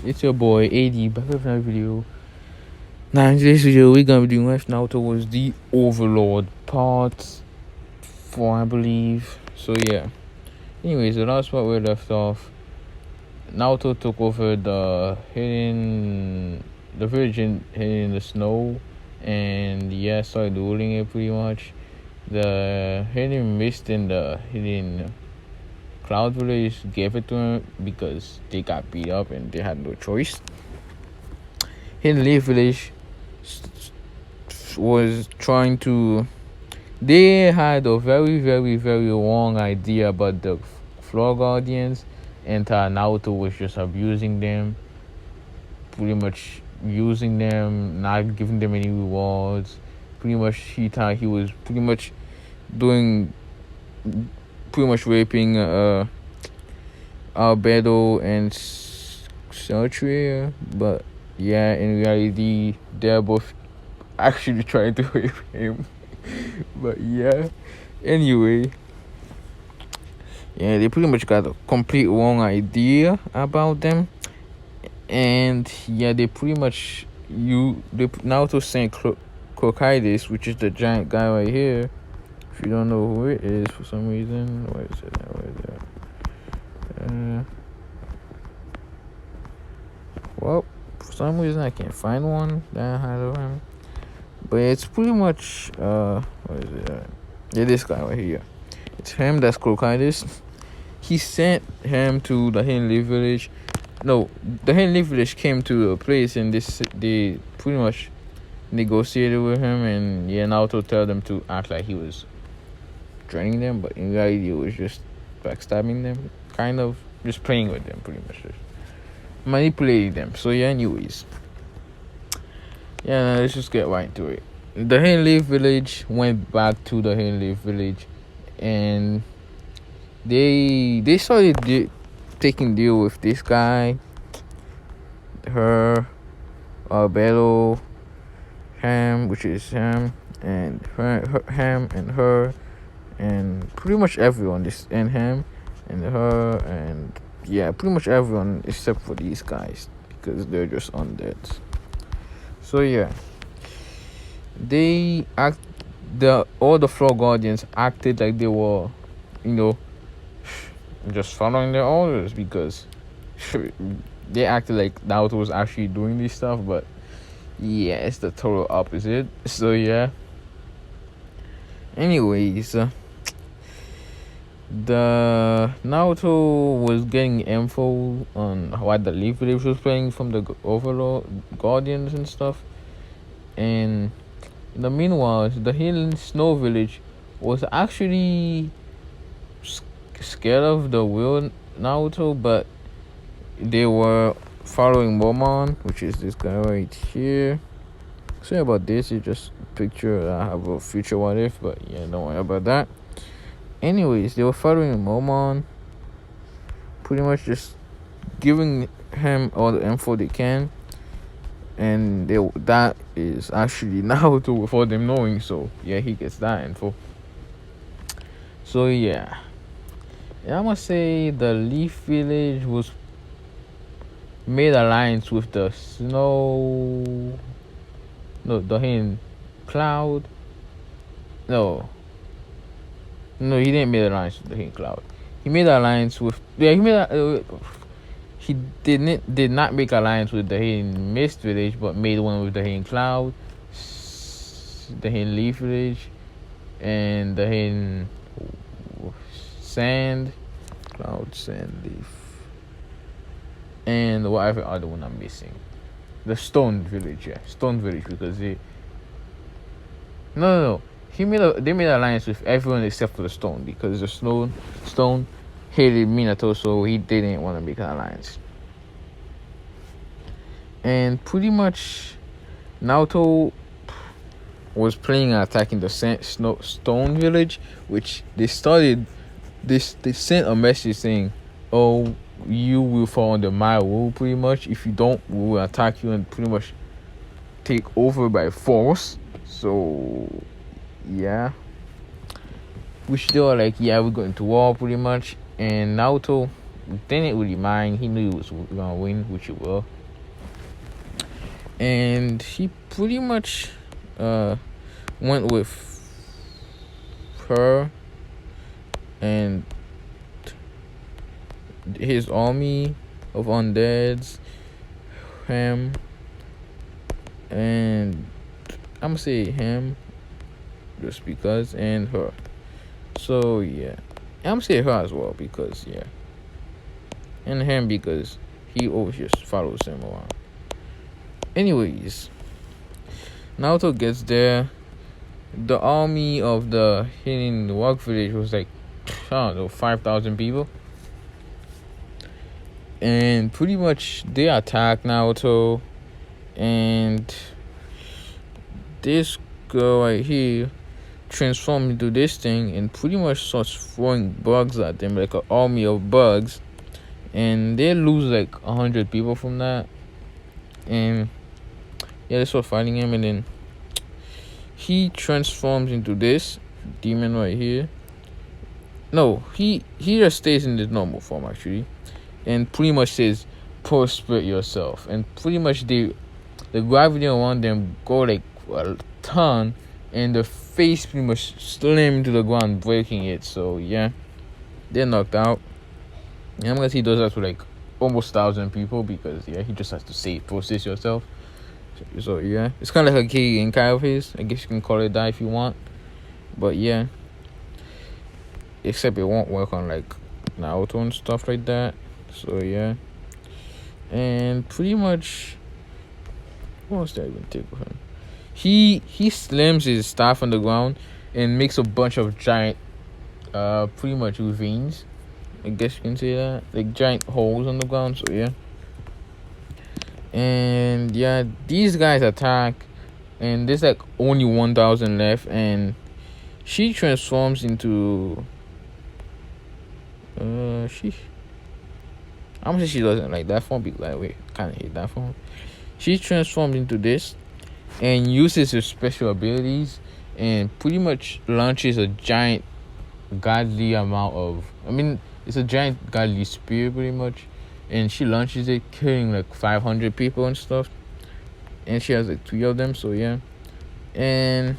It's your boy AD back with another video. Now in today's video we're gonna be doing right now towards the Overlord part 4, I believe. So yeah. Anyways, the last part we left off, Naruto took over the village hidden in the snow, and yeah, started ruling it pretty much. The hidden mist and the hidden Cloud Village gave it to him because they got beat up and they had no choice. Hidden Leaf Village was trying to. They had a very, very, very wrong idea about the Floor Guardians, and Naruto was just abusing them, pretty much using them, not giving them any rewards. Pretty much, he thought he was pretty much raping Albedo and Sartre, but yeah, in reality they're both actually trying to rape him. But yeah, anyway, yeah, they pretty much got a complete wrong idea about them, and yeah, they pretty much Naruto sent Crocodile, which is the giant guy right here. If you don't know who it is for some reason, where is it? Well, for some reason I can't find one that I had of him. But it's pretty much where is it? Yeah, this guy right here. It's him. That's Crocodile. He sent him to the Hidden Leaf Village. No, the Hidden Leaf Village came to a place, and they pretty much negotiated with him, and yeah, Naruto told them to act like he was training them, but in reality it was just backstabbing them, kind of just playing with them, pretty much just manipulating them. So yeah, anyways, yeah, let's just get right into it. The Hidden Leaf Village went back to the Hidden Leaf Village, and they started taking deal with this guy, her, Albedo, Ham, which is Ham, and Ham and her, and pretty much everyone, this and him and her, and yeah, pretty much everyone except for these guys because they're just undead. So yeah, all the Floor Guardians acted like they were, just following their orders, because they acted like Naruto was actually doing this stuff, but yeah, it's the total opposite. So yeah, anyways, the Naruto was getting info on what the Leaf Village was playing from the Overlord Guardians and stuff, and in the meanwhile, the Hidden Snow Village was actually scared of the real Naruto, but they were following Momon, which is this guy right here. Sorry about this, it's just a picture. I have a future what if, but yeah, don't worry about that. Anyways, they were following Momon, pretty much just giving him all the info they can, and that is actually Naruto without them knowing. So yeah, he gets that info. So yeah, I must say the Leaf Village made alliance with the the Hidden Cloud. No, he didn't make an alliance with the Hidden Cloud. He made an alliance with he did not make alliance with the Hidden Mist Village, but made one with the Hidden Cloud, the Hidden Leaf Village, and the Hidden Sand Leaf, and whatever other one I'm missing. The Stone Village, yeah, Stone Village, because they made an alliance with everyone except for the Stone, because the Stone hated Minato, so he didn't want to make an alliance. And pretty much Naruto was planning on attacking the Stone Village, which they started. They sent a message saying, "Oh, you will fall under my rule. Pretty much, if you don't, we will attack you and pretty much take over by force." So yeah, which they were like, yeah, we're going to war pretty much. And Naruto didn't really mind. He knew he was gonna win, which he will. and he pretty much went with her and his army of undeads, him, and I'm gonna say him just because, and her. So yeah, I'm gonna say her as well because yeah, and him because he always just follows him around. Anyways, Naruto gets there. The army of the hidden rock village was like, I don't know, 5,000 people. And pretty much they attack Naruto. And this girl right here transforms into this thing and pretty much starts throwing bugs at them, like an army of bugs. And they lose like 100 people from that. And yeah, they start fighting him, and then he transforms into this demon right here. No, he just stays in the normal form actually, and pretty much says, "Prostrate yourself." And pretty much the gravity around them go like a ton, and the face pretty much slam to the ground, breaking it. So yeah, they're knocked out. And I'm gonna see those that with like almost 1,000 people because yeah, he just has to say, "Prostrate yourself." So yeah, it's kind of like a key in kind of his. I guess you can call it that if you want. But yeah, except it won't work on like Naruto and stuff like that. So yeah, and pretty much, what was that even take of him? He slams his staff on the ground and makes a bunch of giant, pretty much veins. I guess you can say that, like giant holes on the ground. So yeah. And yeah, these guys attack, and there's like only 1,000 left, and she transforms into I'm gonna say she doesn't like that form because like, wait, kind of hate that form. She transforms into this and uses her special abilities and pretty much launches a giant godly amount of, it's a giant godly spear pretty much, and she launches it, killing like 500 people and stuff. And she has like 3 of them, so yeah. And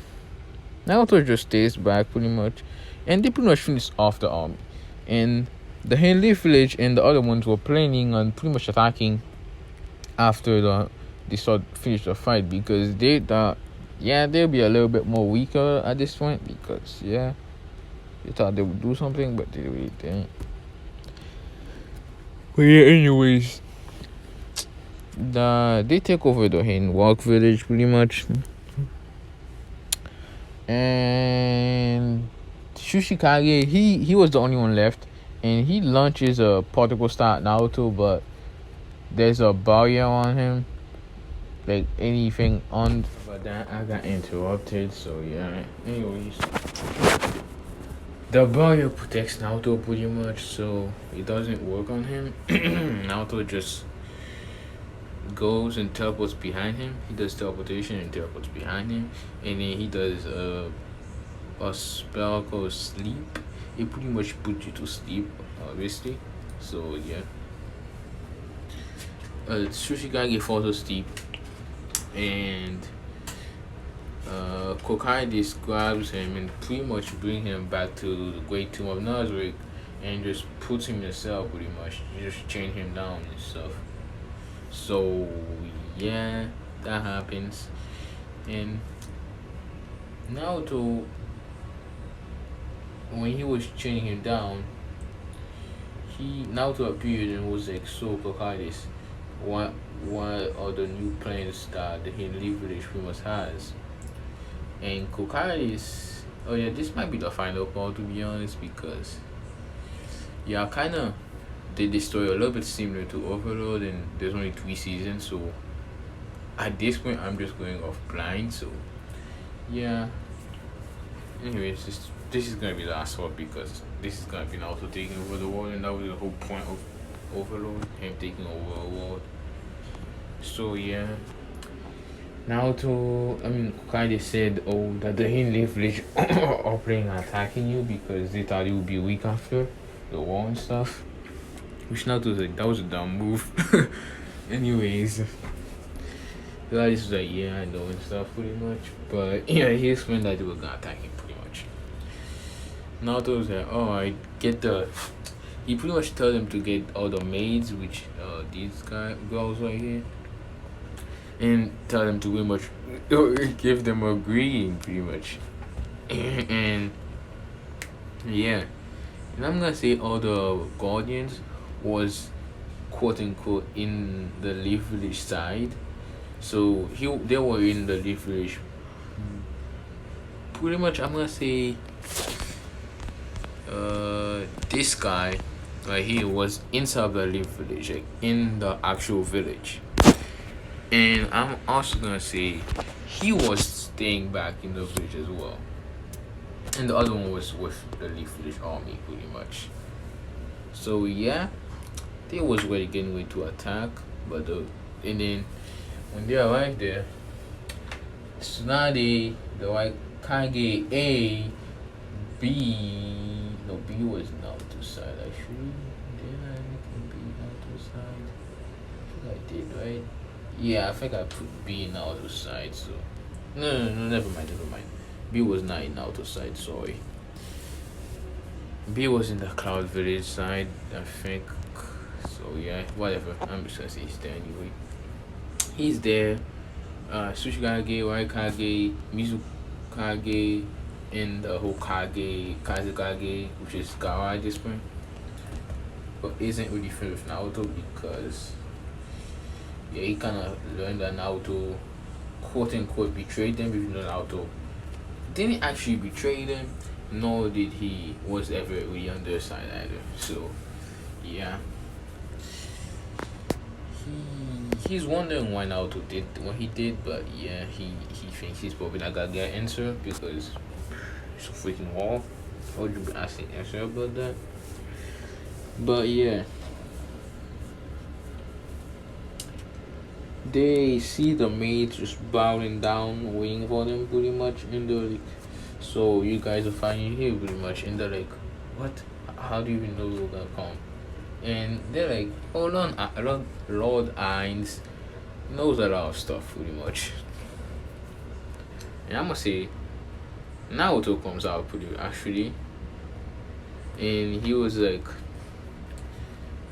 Naruto just stays back pretty much, and they pretty much finish off the army. And the Henley village and the other ones were planning on pretty much attacking after they finish the fight because they thought, yeah, they'll be a little bit more weaker at this point because yeah, they thought they would do something, but they really didn't. But yeah, anyways, they take over the Hen Walk village pretty much, and Shushikage, he was the only one left, and he launches a particle star at Naruto, but there's a barrier on him, like anything on. But then I got interrupted, so yeah. Anyways, the barrier protects Naruto pretty much, so it doesn't work on him. Naruto just goes and teleports behind him. He does teleportation and teleports behind him, and then he does a spell called sleep. It pretty much puts you to sleep, obviously. So yeah, Tsuchikage falls asleep, and Kokaides grabs him and pretty much bring him back to the Great Tomb of Nazarick, and just puts him in a cell pretty much. You just chain him down and stuff. So yeah, that happens, and Naruto, when he was chaining him down, Naruto appeared and was like, "So Kokaides, what are the new plans that the Henley village pretty much has?" And Kokaides, oh yeah, this might be the final part to be honest, because yeah, kinda they destroy a little bit similar to Overlord, and there's only 3 seasons, so at this point I'm just going off blind. So yeah, anyways, this is gonna be the last one because this is gonna be Naruto taking over the world, and that was the whole point of Overlord, him taking over a world. So yeah, Naruto, Kokaides said, "Oh, that the Henley village are planning on attacking you because they thought you would be weak after the war and stuff." Which Naruto was like, that was a dumb move. Anyways, The guy was like, yeah, I know and stuff pretty much. But yeah, he explained that they were gonna attack him pretty much. Naruto was like, oh, I get the. He pretty much told them to get all the maids, which these girls right here, and tell them to pretty much give them a greeting pretty much. And yeah, and I'm gonna say all the guardians was quote unquote in the Leaf Village side. So they were in the Leaf Village. Pretty much, I'm gonna say this guy right here was inside the Leaf Village, like in the actual village. And I'm also gonna say he was staying back in the village as well. And the other one was with the Leaf Village army pretty much. So yeah, they was ready getting ready to attack, but and then when they arrived there, Tsunade, the white Kage A, B, no, B was Naruto side actually. Did I make B Naruto side? I think I did, right? Yeah, I think I put B in Naruto side. So no, never mind. B was not in Naruto side. Sorry. B was in the Cloud Village side, I think. So yeah, whatever. I'm just gonna say he's there anyway. He's there. Tsuchikage, Waikage, Mizukage, and the Hokage, Kazekage, which is Gaara at this point. But isn't really friends with Naruto because yeah, he kind of learned that Naruto quote unquote betrayed them, even though Naruto didn't actually betray them, nor did he was ever really on their side either. So yeah, he's wondering why Naruto did what he did, but yeah, he thinks he's probably not gonna get an answer because it's a freaking wall. I would be asking answer about that. But yeah, they see the maids just bowing down, waiting for them pretty much, and they're like, "So you guys are finally here, pretty much." And they're like, "What? How do you even know we were gonna come?" And they're like, "Hold on, Lord Ainz knows a lot of stuff, pretty much." And I'm gonna say, Naruto comes out pretty actually, and he was like,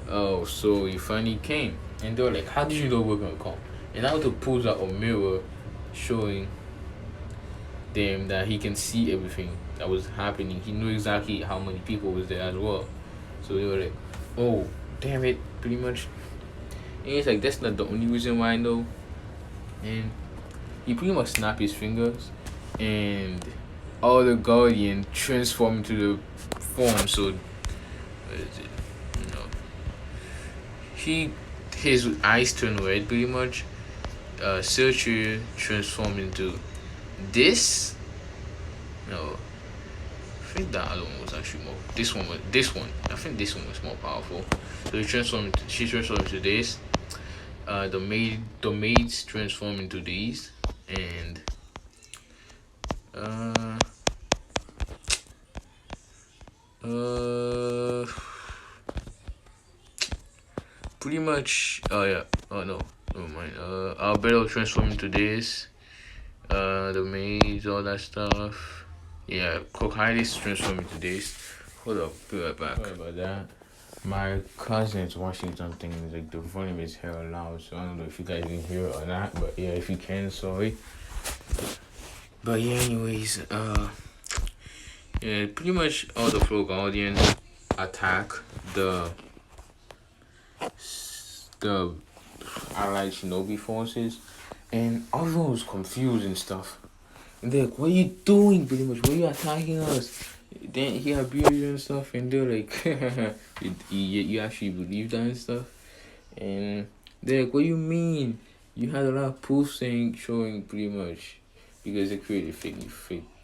"Oh, so you finally came?" And they're like, "How did you know we're gonna come?" And Naruto pulls out a mirror, showing them that he can see everything that was happening. He knew exactly how many people was there as well. So they were like, "Oh, damn it!" Pretty much. And he's like, "That's not the only reason why I know." And he pretty much snapped his fingers, and all the Guardian transform into the form. So, what is it? No. His eyes turn red pretty much. Searcher transformed into this. No, I think that other one was actually more. This one. I think this one was more powerful. So she transformed into this. The maids transform into these, and uh uh pretty much. Oh yeah. Oh no. Never mind. Alberto transform into this. The maids, all that stuff. Yeah, Cockhitis transform into this. Hold up, be right back. Sorry about that. My cousin is watching something. Like the volume is hella loud, so I don't know if you guys can hear it or not. But yeah, if you can, sorry. But yeah, anyways, yeah, pretty much all the Pro Guardians attack the allied shinobi forces, and everyone was confused and stuff. And they're like, "What are you doing? Pretty much, why are you attacking us?" Then he abused you and stuff, and they're like, you actually believe that and stuff?" And they're like, "What do you mean? You had a lot of proof showing pretty much because they created fake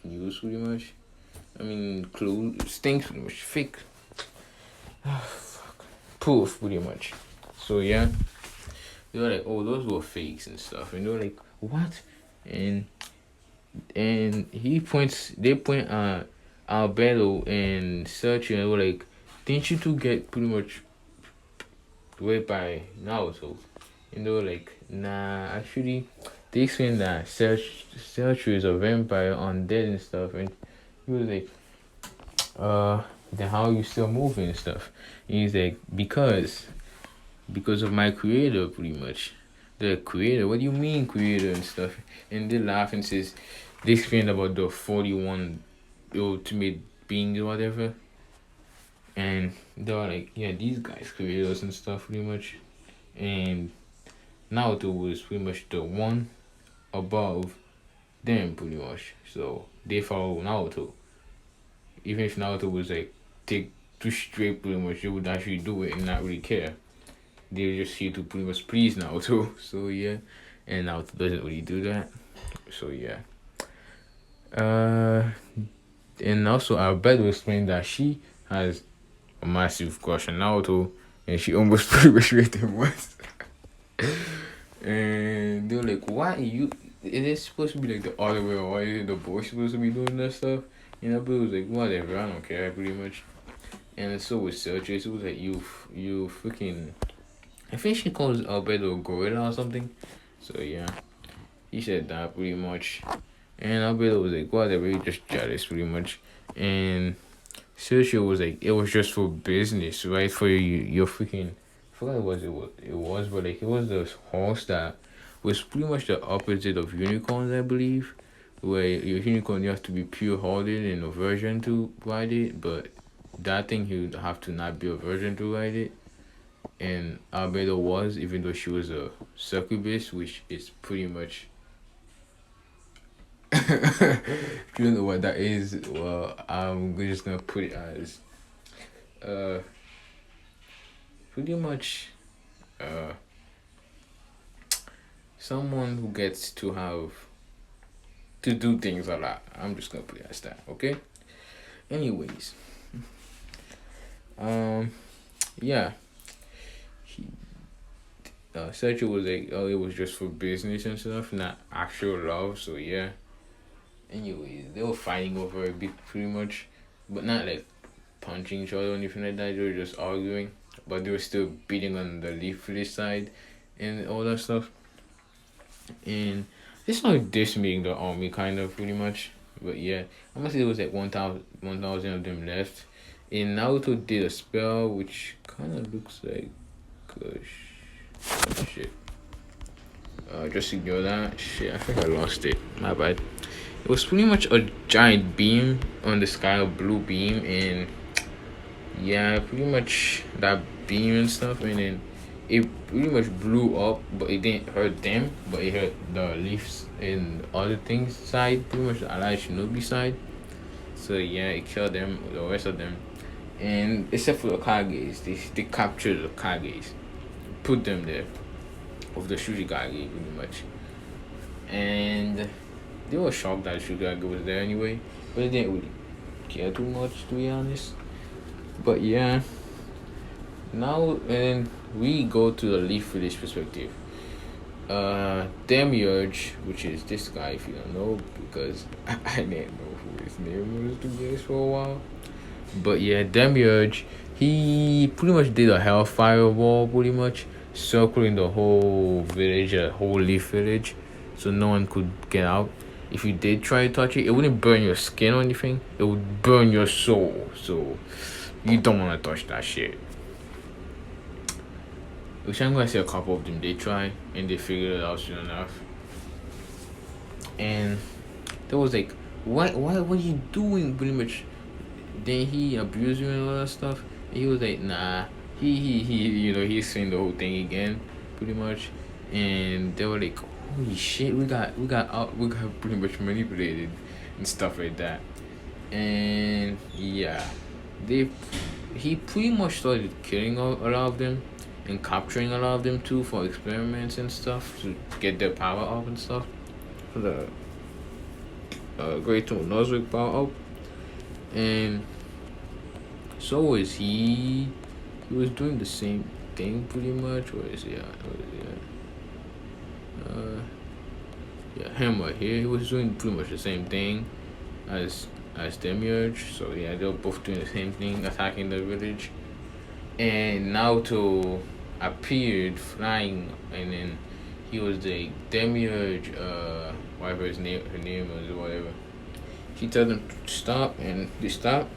news pretty much. I mean, clues, things pretty much fake proof pretty much. So yeah, they were like, "Oh, those were fakes and stuff," and they were like, "What?" And they point at Alberto and Sergio, and were like, "Didn't you two get pretty much raped by Naruto?" And they were like, "Nah, actually, they explained that Selchu is a vampire, undead and stuff, and he was like, then how are you still moving and stuff? And he's like, because of my creator, pretty much. The creator, what do you mean creator and stuff? And they laugh and says, they explained about the 41 ultimate beings or whatever. And they're like, yeah, these guys creators and stuff pretty much. And Naruto was pretty much the one above them pretty much. So they follow Naruto. Even if Naruto was like take too straight pretty much, they would actually do it and not really care. They're just here to pretty much please Naruto. So yeah. And Naruto doesn't really do that. So yeah. And also Albedo explained that she has a massive crush on Naruto and she almost pretty much raped him once. And they were like, why you it is supposed to be like the other way, or why is the boy supposed to be doing that stuff? And Albedo was like, whatever, I don't care pretty much. And so was Sergio, it was like you freaking I think she calls Albedo a gorilla or something. So yeah. He said that pretty much. And Albedo was like, whatever, he just jealous pretty much. And Sergio was like, it was just for business, right? For your freaking I forgot what it was, but like it was the horse that was pretty much the opposite of unicorns, I believe. Where your unicorn you have to be pure hearted and a virgin to ride it, but that thing he would have to not be a virgin to ride it. And Albedo was, even though she was a succubus, which is pretty much if you don't know what that is, well, I'm just gonna put it as pretty much someone who gets to have to do things a lot. I'm just gonna put it as that, okay? Anyways. Yeah. Sergio was like, oh, it was just for business and stuff, not actual love, so yeah. Anyways, they were fighting over a bit pretty much, but not like punching each other or anything like that. They were just arguing, but they were still beating on the Leafly side and all that stuff. And it's not decimating the army, kind of pretty much. But yeah, I'm gonna say there was like 1,000 of them left. And Naruto did a spell which kind of looks like, oh shit. Just ignore that. Shit, I think I lost it. My bad. It was pretty much a giant beam on the sky, a blue beam, and yeah, pretty much that beam and stuff, and then it pretty much blew up, but it didn't hurt them, but it hurt the Leafs and other things side, pretty much the Allied Shinobi side. So yeah, it killed them, the rest of them, and except for the Kages, they captured the Kages, put them there, of the Shujikage pretty much, and they were shocked that Shujikage was there anyway, but they didn't really care too much to be honest. But yeah, now and we go to the Leaf Village perspective. Demiurge, which is this guy if you don't know, because I didn't know who his name was to be honest for a while. But yeah, Demiurge, he pretty much did a hellfire wall pretty much, circling the whole village, a whole Leaf Village, so no one could get out. If you did try to touch it, it wouldn't burn your skin or anything. It would burn your soul. So you don't want to touch that shit. Which I'm gonna say a couple of them they try and they figured it out soon enough. And there was like, what are you doing? Pretty much. Then he abused you and all that stuff. And he was like, nah. He's saying the whole thing again, pretty much. And they were like, holy shit, we got pretty much manipulated and stuff like that. And yeah, he pretty much started killing a lot of them and capturing a lot of them too for experiments and stuff to get their power up and stuff. For the Great Nozwick power up. And so was he. He was doing the same thing pretty much. Where is he at? Yeah, him right here. He was doing pretty much the same thing as Demiurge. So yeah, they were both doing the same thing, attacking the village. And Naruto appeared flying, and then he was the demiurge, whatever her name was or whatever. She told them to stop, and they stopped,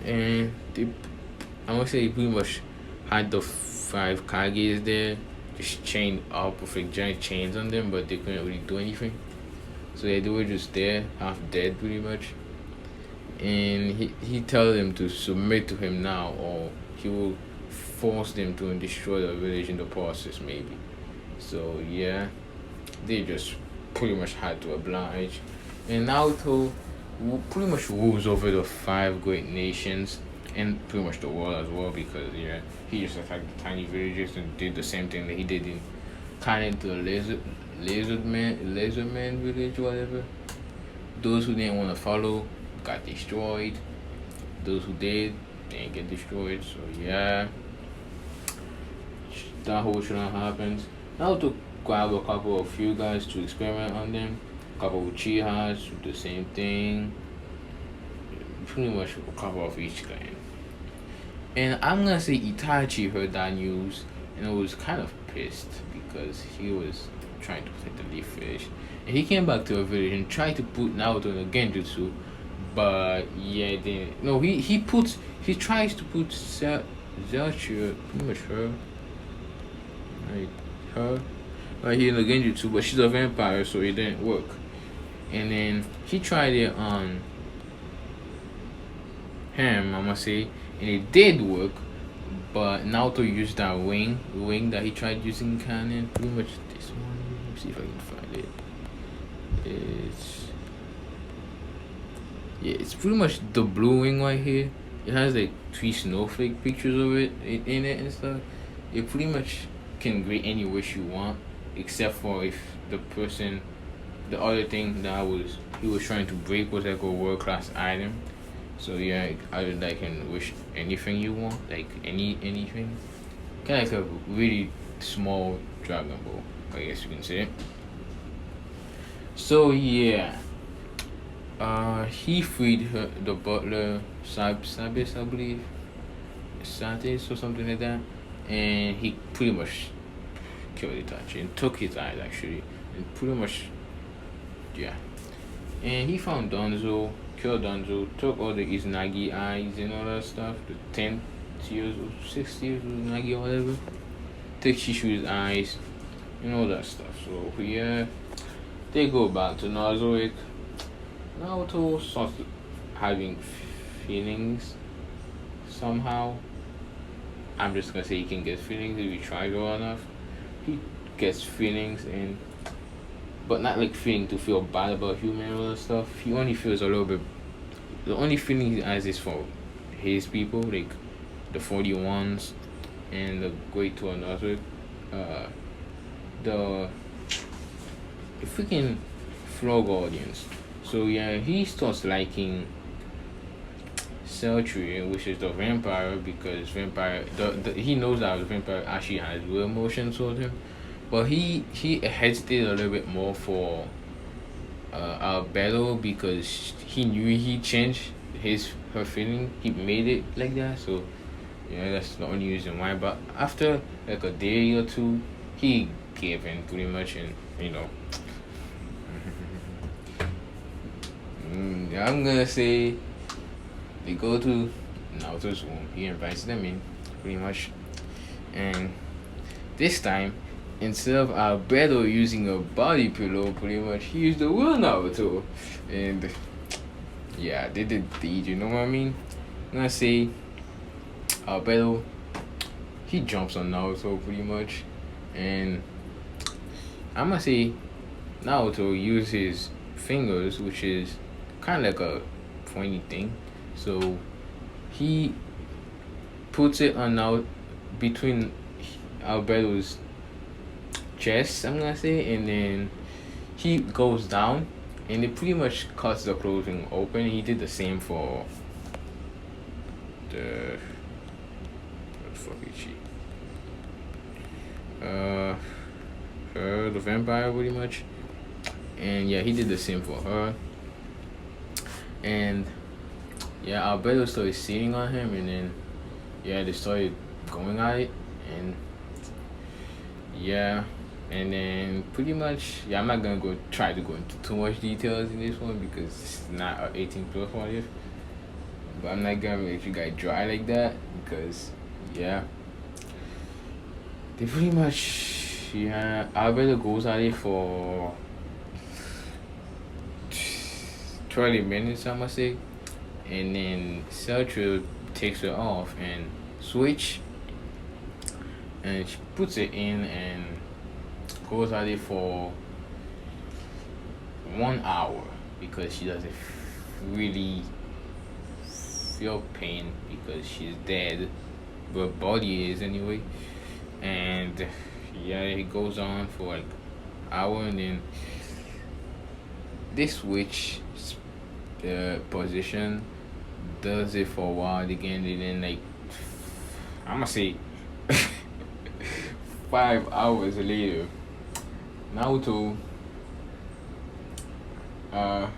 and I want to say pretty much had the five Kages there, just chained up with like giant chains on them, but they couldn't really do anything. So yeah, they were just there, half dead pretty much. And he told them to submit to him now, or he will force them to destroy the village in the process, maybe. So yeah, they just pretty much had to oblige. And Naruto pretty much rules over the five great nations and pretty much the world as well, because yeah, he just attacked the tiny villages and did the same thing that he did in kind of the laser man village, whatever. Those who didn't want to follow got destroyed. Those who did didn't get destroyed. So yeah, that whole shit happens. Naruto grab a couple of few guys to experiment on them. A couple of Uchihas do the same thing. Pretty much a couple of each clan. And I'm gonna say Itachi heard that news and was kind of pissed because he was trying to protect the leaf fish. And he came back to the village and tried to put Naruto in the genjutsu, but yeah, then no, he tries to put Zelchia, pretty much her, like her, right here in the genjutsu, but she's a vampire, so it didn't work. And then he tried it on him, I must say, and it did work. But Naruto used that wing that he tried using in canon. Pretty much this one. Let me see if I can find it. It's pretty much the blue wing right here. It has like 3 snowflake pictures of it in it and stuff. It pretty much can create any wish you want, except for if the other thing that he was trying to break was like a world class item. So yeah, other than that, you can wish anything you want, like anything. Kind of like a really small Dragon Ball, I guess you can say. So yeah, he freed the butler, Sabis, I believe, Satis or something like that, and he pretty much killed Itachi and took his eyes actually, and pretty much, yeah. And he found Donzo, killed Donzo, took all the Izanagi eyes and all that stuff, the 10 tears or 6 tears of Izanagi or whatever. Took Shishu's eyes and all that stuff. So yeah, they go back to Naruto. Naruto starts having feelings somehow. I'm just gonna say he can get feelings if he tries well enough. He gets feelings, but not like feeling to feel bad about human or stuff. He only feels a little bit. The only feeling he has is for his people, like the 41s and the Great to another. The freaking Flow Guardians. So yeah, he starts liking Seltry, which is the vampire, because vampire he knows that the vampire actually has real emotions towards him. But he hesitated a little bit more for our battle because he knew he changed her feeling. He made it like that, so yeah, that's the only reason why. But after like a day or two, he gave in pretty much, and you know, I'm gonna say they go to Naruto's room. He invites them in, pretty much, and this time, instead of Albedo using a body pillow, pretty much, he used the real Naruto. And yeah, they did deed, you know what I mean? I'm gonna say Albedo, he jumps on Naruto pretty much. And I'm gonna say Naruto uses his fingers, which is kind of like a pointy thing. So he puts it on now between Albedo's chest, I'm gonna say, and then he goes down and it pretty much cuts the clothing open. He did the same for the what the fuck is she? Her, the vampire, pretty much. And yeah, he did the same for her. And yeah, Albedo started sitting on him, and then yeah, they started going at it, and yeah, And then pretty much, yeah, I'm not gonna try to go into too much details in this one because it's not a 18 plus one yet. But I'm not gonna let you guys dry like that because yeah, they pretty much, yeah. Alberto goes at it for 30 minutes, I must say, and then Sergio takes her off and switch, and she puts it in and goes at it for 1 hour because she doesn't really feel pain because she's dead, but body is anyway. And yeah, it goes on for like hour, and then they switch the position, does it for a while again, and then like I'm gonna say 5 hours later, Naruto uh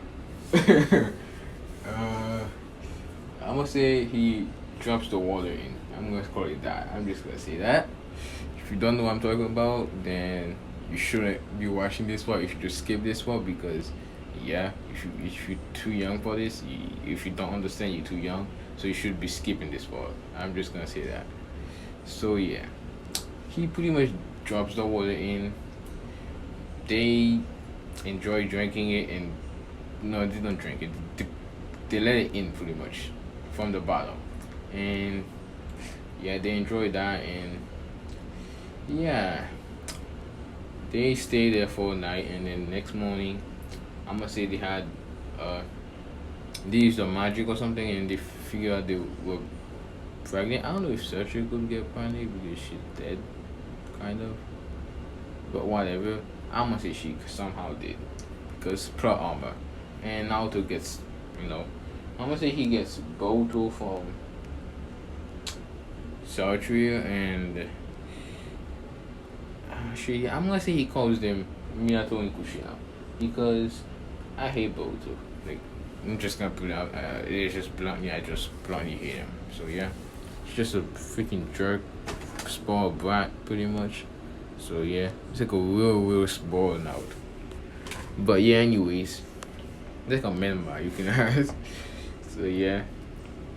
I'm gonna say he drops the water in. I'm gonna call it that. I'm just gonna say that. If you don't know what I'm talking about, then you shouldn't be watching this part. You should just skip this part because, yeah, if you're too young for this, if you don't understand, you're too young. So you should be skipping this part. I'm just gonna say that. So yeah, he pretty much drops the water in. They enjoy drinking it, and no, they don't drink it. They let it in pretty much from the bottom, and yeah, they enjoy that, and yeah, they stay there for a night, and then next morning, I'm gonna say they had they used a magic or something, and they figure out they were pregnant. I don't know if Cersei could get pregnant because she's dead, kind of, but whatever. I'm gonna say she somehow did because plot armor, and Naruto gets, I'm gonna say he gets Boruto from Sartria, and actually, I'm gonna say he calls them Minato and Kushina because I hate Boruto. Like, I'm just gonna put it out. It's just bluntly, I just bluntly hate him. So yeah, he's just a freaking jerk, spoiled brat, pretty much. So yeah, it's like a real spoiled out. But yeah, anyways, it's like a member you can ask. So yeah,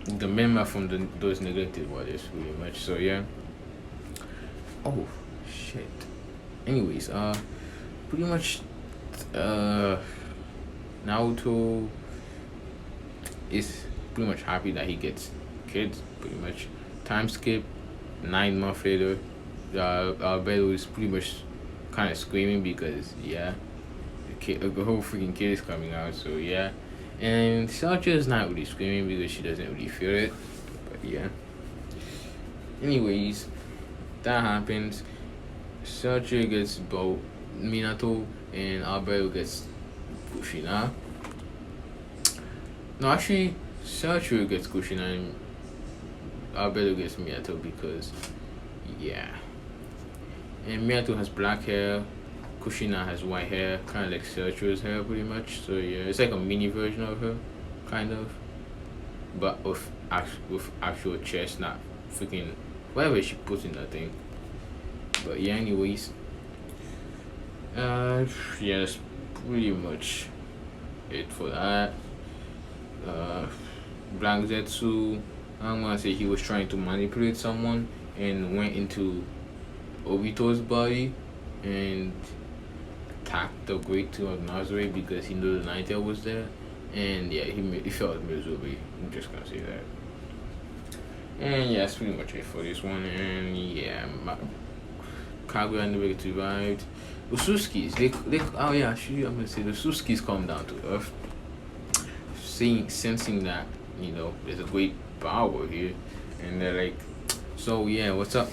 the member from those negative words pretty much. So yeah. Oh shit. Anyways, pretty much, Naruto is pretty much happy that he gets kids. Pretty much, time skip. 9 months later, Albedo is pretty much kind of screaming because yeah, the whole freaking kid is coming out. So yeah, and Sartre is not really screaming because she doesn't really feel it. But yeah. Anyways, that happens. Sartre gets both Minato, and Albedo gets Kushina. No, actually, Sartre gets Kushina and Albedo gets Minato because yeah. And Minato has black hair, Kushina has white hair, kind of like Sergio's hair pretty much. So yeah, it's like a mini version of her, kind of. But with actual chest, not freaking whatever she puts in that thing. But yeah, anyways. Yeah, that's pretty much it for that. Black Zetsu, I'm gonna say he was trying to manipulate someone and went into Obito's body and attacked the Great Two of Nazare because he knew the Ninetale was there, and yeah, he felt miserably. I'm just gonna say that. And yeah, that's pretty much it for this one. And yeah, Kaguya never get revived. Ususkis, they oh yeah, actually I'm gonna say the Ususkis come down to earth, sensing that there's a great power here, and they're like, so yeah, what's up,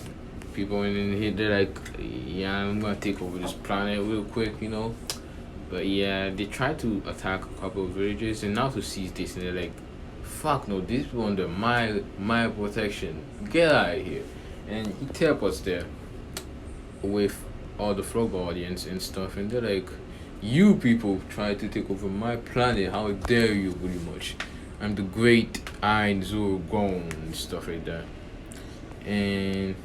people? And then here they're like, yeah, I'm gonna take over this planet real quick, But yeah, they try to attack a couple of villages, and Naruto sees this, and they're like, fuck no, this is under my protection. Get out of here. And he teleports there with all the Flow Guardians and stuff, and they're like, you people try to take over my planet, how dare you, pretty much. I'm the great Ein Gon and stuff like that. And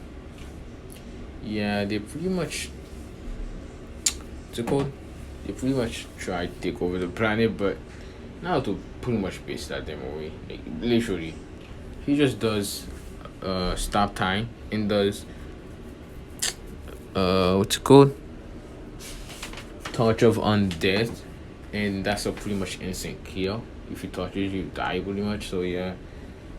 yeah, they pretty much what's it called? They pretty much try to take over the planet, but Naruto pretty much based that them away. Like literally, he just does stop time and does what's it called? Touch of undead, and that's a pretty much instant kill. If he touches you, die pretty much. So yeah,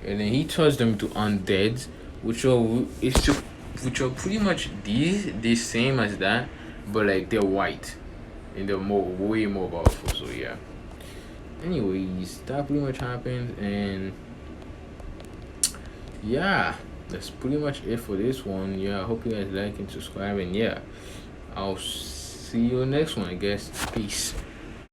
and then he turns them to undeads, which are pretty much the same as that, but like they're white and they're way more powerful. So yeah. Anyways, that pretty much happened, and yeah, that's pretty much it for this one. Yeah, I hope you guys like and subscribe, and yeah, I'll see you next one. I guess. Peace.